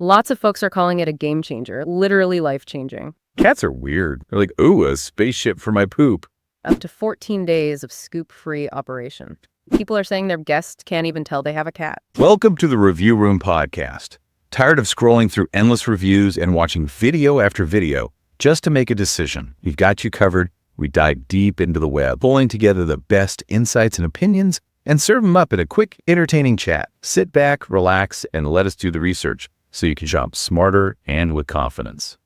Lots of folks are calling it a game changer, literally life-changing. Cats are weird. They're like, ooh, a spaceship for my poop. Up to 14 days of scoop-free operation. People are saying their guests can't even tell they have a cat. Welcome to the Review Room podcast. Tired of scrolling through endless reviews and watching video after video just to make a decision? We've got you covered. We dive deep into the web, pulling together the best insights and opinions and serve them up in a quick, entertaining chat. Sit back, relax, and let us do the research so you can shop smarter and with confidence.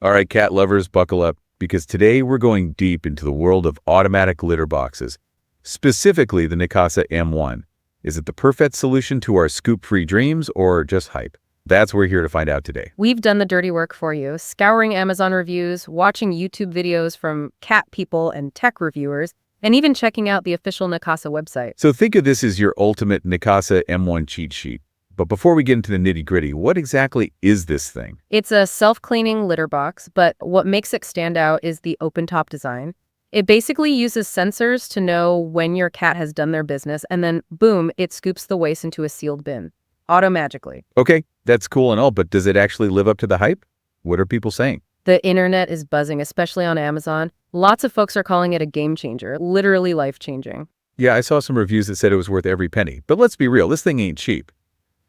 All right, cat lovers, buckle up, because today we're going deep into the world of automatic litter boxes, specifically the Neakasa M1. Is it the perfect solution to our scoop-free dreams or just hype? That's what we're here to find out today. We've done the dirty work for you, scouring Amazon reviews, watching YouTube videos from cat people and tech reviewers, and even checking out the official Neakasa website. So think of this as your ultimate Neakasa M1 cheat sheet. But before we get into the nitty-gritty, what exactly is this thing? It's a self-cleaning litter box, but what makes it stand out is the open-top design. It basically uses sensors to know when your cat has done their business, and then, boom, it scoops the waste into a sealed bin. Auto-magically. Okay, that's cool and all, but does it actually live up to the hype? What are people saying? The internet is buzzing, especially on Amazon. Lots of folks are calling it a game changer, literally life-changing. Yeah, I saw some reviews that said it was worth every penny. But let's be real, this thing ain't cheap.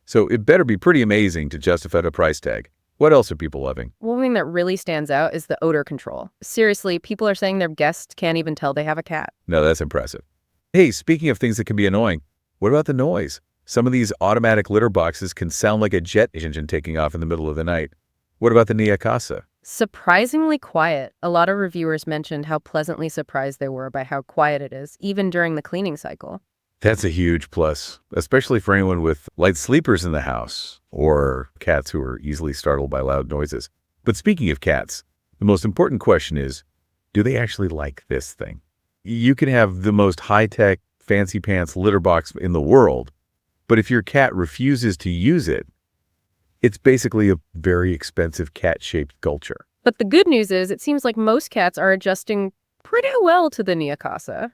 So it better be pretty amazing to justify the price tag. What else are people loving? One thing that really stands out is the odor control. Seriously, people are saying their guests can't even tell they have a cat. No, that's impressive. Hey, speaking of things that can be annoying, what about the noise? Some of these automatic litter boxes can sound like a jet engine taking off in the middle of the night. What about the Neakasa? Surprisingly quiet. A lot of reviewers mentioned how pleasantly surprised they were by how quiet it is, even during the cleaning cycle. That's a huge plus, especially for anyone with light sleepers in the house or cats who are easily startled by loud noises. But speaking of cats, the most important question is, do they actually like this thing? You can have the most high-tech, fancy pants litter box in the world, but if your cat refuses to use it, it's basically a very expensive cat-shaped gulcher. But the good news is it seems like most cats are adjusting pretty well to the Neakasa.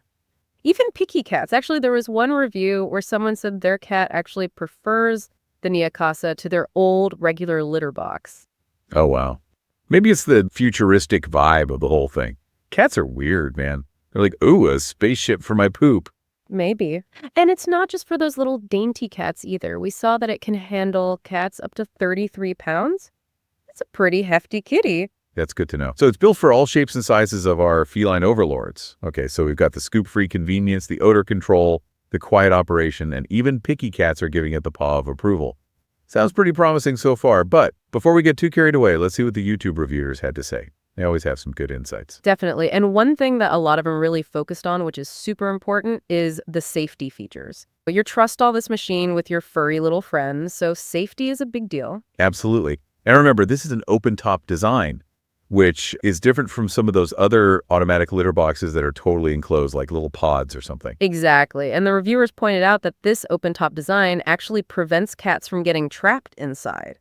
Even picky cats. Actually, there was one review where someone said their cat actually prefers the Neakasa to their old regular litter box. Oh, wow. Maybe it's the futuristic vibe of the whole thing. Cats are weird, man. They're like, ooh, a spaceship for my poop. Maybe. And it's not just for those little dainty cats either. We saw that it can handle cats up to 33 pounds. It's a pretty hefty kitty. That's good to know. So it's built for all shapes and sizes of our feline overlords. Okay, so we've got the scoop-free convenience, the odor control, the quiet operation, and even picky cats are giving it the paw of approval. Sounds pretty promising so far, but before we get too carried away, let's see what the YouTube reviewers had to say. They always have some good insights. Definitely. And one thing that a lot of them really focused on, which is super important, is the safety features. You trust all this machine with your furry little friends, so safety is a big deal. Absolutely. And remember, this is an open-top design, which is different from some of those other automatic litter boxes that are totally enclosed, like little pods or something. Exactly. And the reviewers pointed out that this open-top design actually prevents cats from getting trapped inside,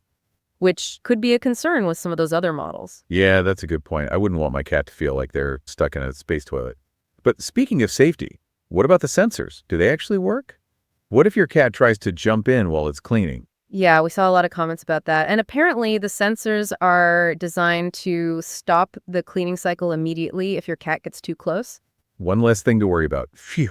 which could be a concern with some of those other models. Yeah, that's a good point. I wouldn't want my cat to feel like they're stuck in a space toilet. But speaking of safety, what about the sensors? Do they actually work? What if your cat tries to jump in while it's cleaning? Yeah, we saw a lot of comments about that. And apparently the sensors are designed to stop the cleaning cycle immediately if your cat gets too close. One less thing to worry about. Phew.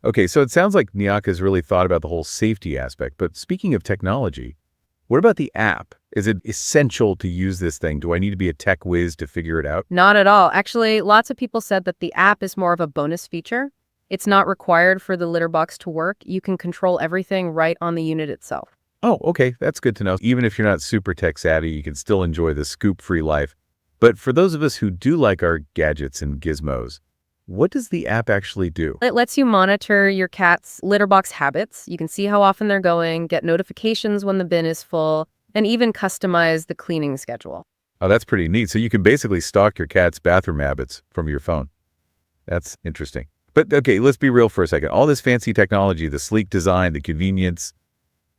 Okay, so it sounds like Neakasa really thought about the whole safety aspect. But speaking of technology, what about the app? Is it essential to use this thing? Do I need to be a tech whiz to figure it out? Not at all. Actually, lots of people said that the app is more of a bonus feature. It's not required for the litter box to work. You can control everything right on the unit itself. Oh, okay. That's good to know. Even if you're not super tech savvy, you can still enjoy the scoop-free life. But for those of us who do like our gadgets and gizmos, what does the app actually do? It lets you monitor your cat's litter box habits. You can see how often they're going, get notifications when the bin is full, and even customize the cleaning schedule. Oh, that's pretty neat. So you can basically stalk your cat's bathroom habits from your phone. That's interesting. But okay, let's be real for a second. All this fancy technology, the sleek design, the convenience,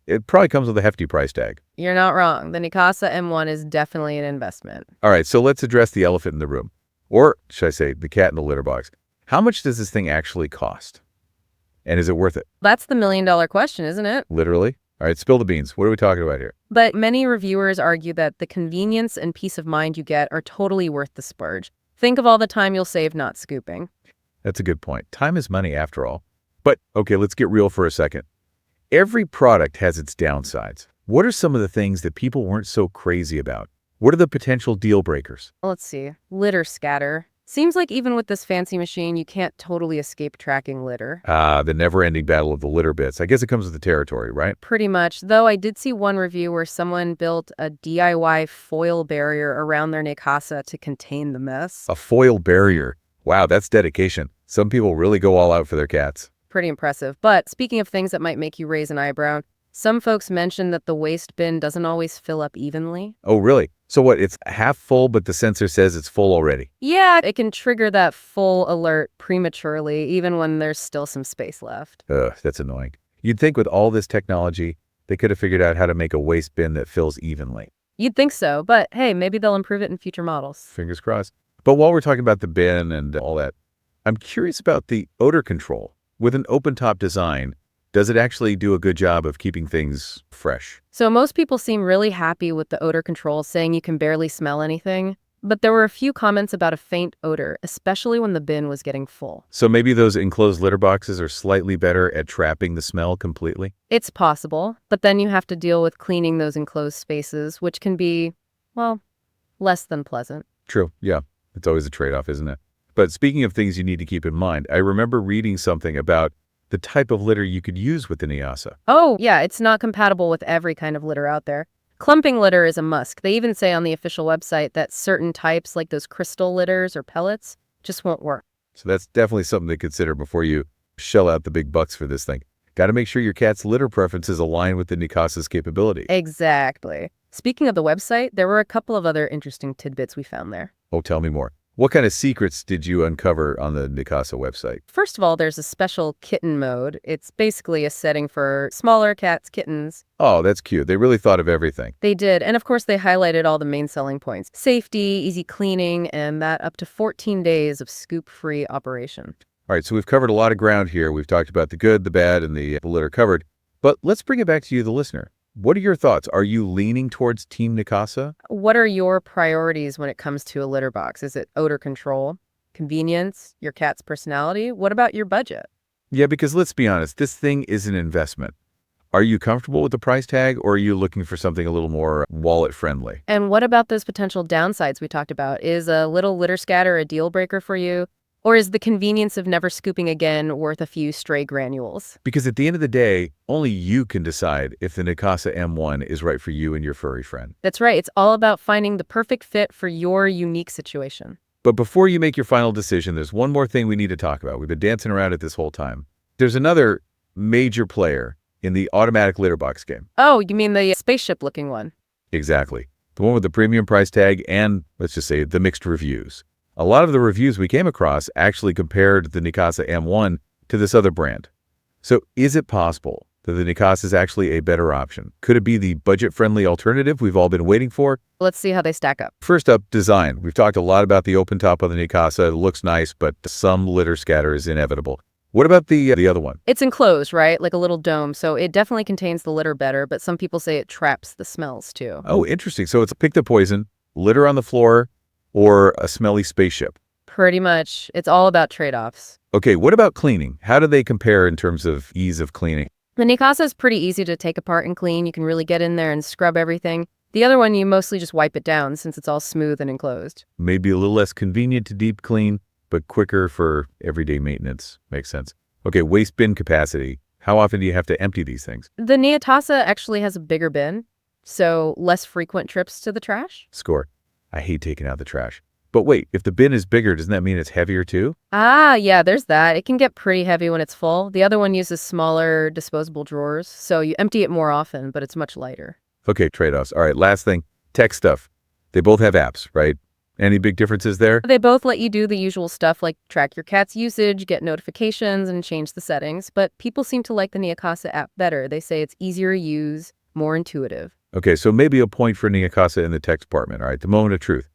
it probably comes with a hefty price tag. You're not wrong. The Neakasa M1 is definitely an investment. All right, so let's address the elephant in the room. Or, should I say, the cat in the litter box. How much does this thing actually cost? And is it worth it? That's the million-dollar question, isn't it? Literally? All right, spill the beans. What are we talking about here? But many reviewers argue that the convenience and peace of mind you get are totally worth the splurge. Think of all the time you'll save not scooping. That's a good point. Time is money after all. But, okay, let's get real for a second. Every product has its downsides. What are some of the things that people weren't so crazy about? What are the potential deal breakers? Let's see. Litter scatter. Seems like even with this fancy machine, you can't totally escape tracking litter. The never-ending battle of the litter bits. I guess it comes with the territory, right? Pretty much, though I did see one review where someone built a DIY foil barrier around their Neakasa to contain the mess. A foil barrier. Wow, that's dedication. Some people really go all out for their cats. Pretty impressive. But speaking of things that might make you raise an eyebrow, some folks mention that the waste bin doesn't always fill up evenly. Oh, really? So what, it's half full, but the sensor says it's full already? Yeah, it can trigger that full alert prematurely, even when there's still some space left. Ugh, that's annoying. You'd think with all this technology, they could have figured out how to make a waste bin that fills evenly. You'd think so, but hey, maybe they'll improve it in future models. Fingers crossed. But while we're talking about the bin and all that, I'm curious about the odor control. With an open-top design, does it actually do a good job of keeping things fresh? So most people seem really happy with the odor control, saying you can barely smell anything. But there were a few comments about a faint odor, especially when the bin was getting full. So maybe those enclosed litter boxes are slightly better at trapping the smell completely? It's possible, but then you have to deal with cleaning those enclosed spaces, which can be, well, less than pleasant. True, yeah. It's always a trade-off, isn't it? But speaking of things you need to keep in mind, I remember reading something about the type of litter you could use with the Neakasa. Oh, yeah, it's not compatible with every kind of litter out there. Clumping litter is a must. They even say on the official website that certain types, like those crystal litters or pellets, just won't work. So that's definitely something to consider before you shell out the big bucks for this thing. Got to make sure your cat's litter preferences align with the Neakasa's capability. Exactly. Speaking of the website, there were a couple of other interesting tidbits we found there. Oh, tell me more. What kind of secrets did you uncover on the Neakasa website? First of all, there's a special kitten mode. It's basically a setting for smaller cats, kittens. Oh, that's cute. They really thought of everything. They did. And of course, they highlighted all the main selling points. Safety, easy cleaning, and that up to 14 days of scoop-free operation. All right, so we've covered a lot of ground here. We've talked about the good, the bad, and the litter covered. But let's bring it back to you, the listener. What are your thoughts? Are you leaning towards Team Neakasa? What are your priorities when it comes to a litter box? Is it odor control, convenience, your cat's personality? What about your budget? Yeah, because let's be honest, this thing is an investment. Are you comfortable with the price tag, or are you looking for something a little more wallet-friendly? And what about those potential downsides we talked about? Is a little litter scatter a deal breaker for you? Or is the convenience of never scooping again worth a few stray granules? Because at the end of the day, only you can decide if the Neakasa M1 is right for you and your furry friend. That's right. It's all about finding the perfect fit for your unique situation. But before you make your final decision, there's one more thing we need to talk about. We've been dancing around it this whole time. There's another major player in the automatic litter box game. Oh, you mean the spaceship-looking one? Exactly. The one with the premium price tag and, let's just say, the mixed reviews. A lot of the reviews we came across actually compared the Neakasa M1 to this other brand. So is it possible that the Neakasa is actually a better option? Could it be the budget-friendly alternative we've all been waiting for? Let's see how they stack up. First up, design. We've talked a lot about the open top of the Neakasa. It looks nice, but some litter scatter is inevitable. What about the other one? It's enclosed, right? Like a little dome, so it definitely contains the litter better, but some people say it traps the smells too. Oh, interesting. So it's pick the poison, litter on the floor, or a smelly spaceship. Pretty much. It's all about trade-offs. Okay, what about cleaning? How do they compare in terms of ease of cleaning? The Neakasa is pretty easy to take apart and clean. You can really get in there and scrub everything. The other one, you mostly just wipe it down since it's all smooth and enclosed. Maybe a little less convenient to deep clean, but quicker for everyday maintenance. Makes sense. Okay, waste bin capacity. How often do you have to empty these things? The Neakasa actually has a bigger bin, so less frequent trips to the trash. Score. I hate taking out the trash. But wait, if the bin is bigger, doesn't that mean it's heavier too? Ah, yeah, there's that. It can get pretty heavy when it's full. The other one uses smaller disposable drawers, so you empty it more often, but it's much lighter. Okay, trade-offs. All right, last thing, tech stuff. They both have apps, right? Any big differences there? They both let you do the usual stuff like track your cat's usage, get notifications, and change the settings, but people seem to like the Neakasa app better. They say it's easier to use, more intuitive. Okay, so maybe a point for Neakasa in the tech department, all right? The moment of truth.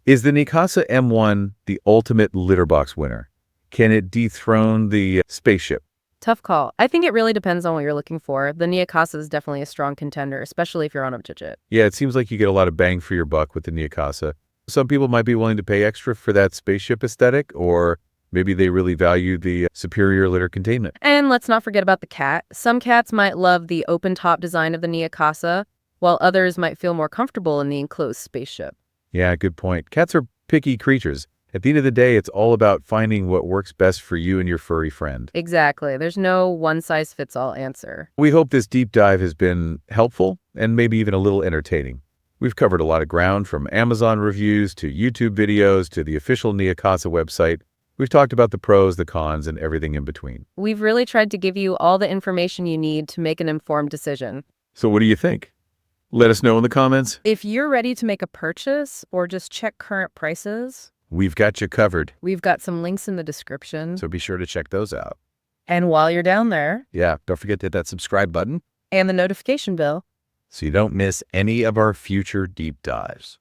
Is the Neakasa M1 the ultimate litter box winner? Can it dethrone the spaceship? Tough call. I think it really depends on what you're looking for. The Neakasa is definitely a strong contender, especially if you're on a budget. Yeah, it seems like you get a lot of bang for your buck with the Neakasa. Some people might be willing to pay extra for that spaceship aesthetic, or maybe they really value the superior litter containment. And let's not forget about the cat. Some cats might love the open-top design of the Neakasa, while others might feel more comfortable in the enclosed spaceship. Yeah, good point. Cats are picky creatures. At the end of the day, it's all about finding what works best for you and your furry friend. Exactly. There's no one-size-fits-all answer. We hope this deep dive has been helpful and maybe even a little entertaining. We've covered a lot of ground, from Amazon reviews to YouTube videos to the official Neakasa website. We've talked about the pros, the cons, and everything in between. We've really tried to give you all the information you need to make an informed decision. So what do you think? Let us know in the comments. If you're ready to make a purchase or just check current prices, We've got you covered, we've got some links in the description. so be sure to check those out. And while you're down there, Yeah, don't forget to hit that subscribe button and the notification bell, so you don't miss any of our future deep dives.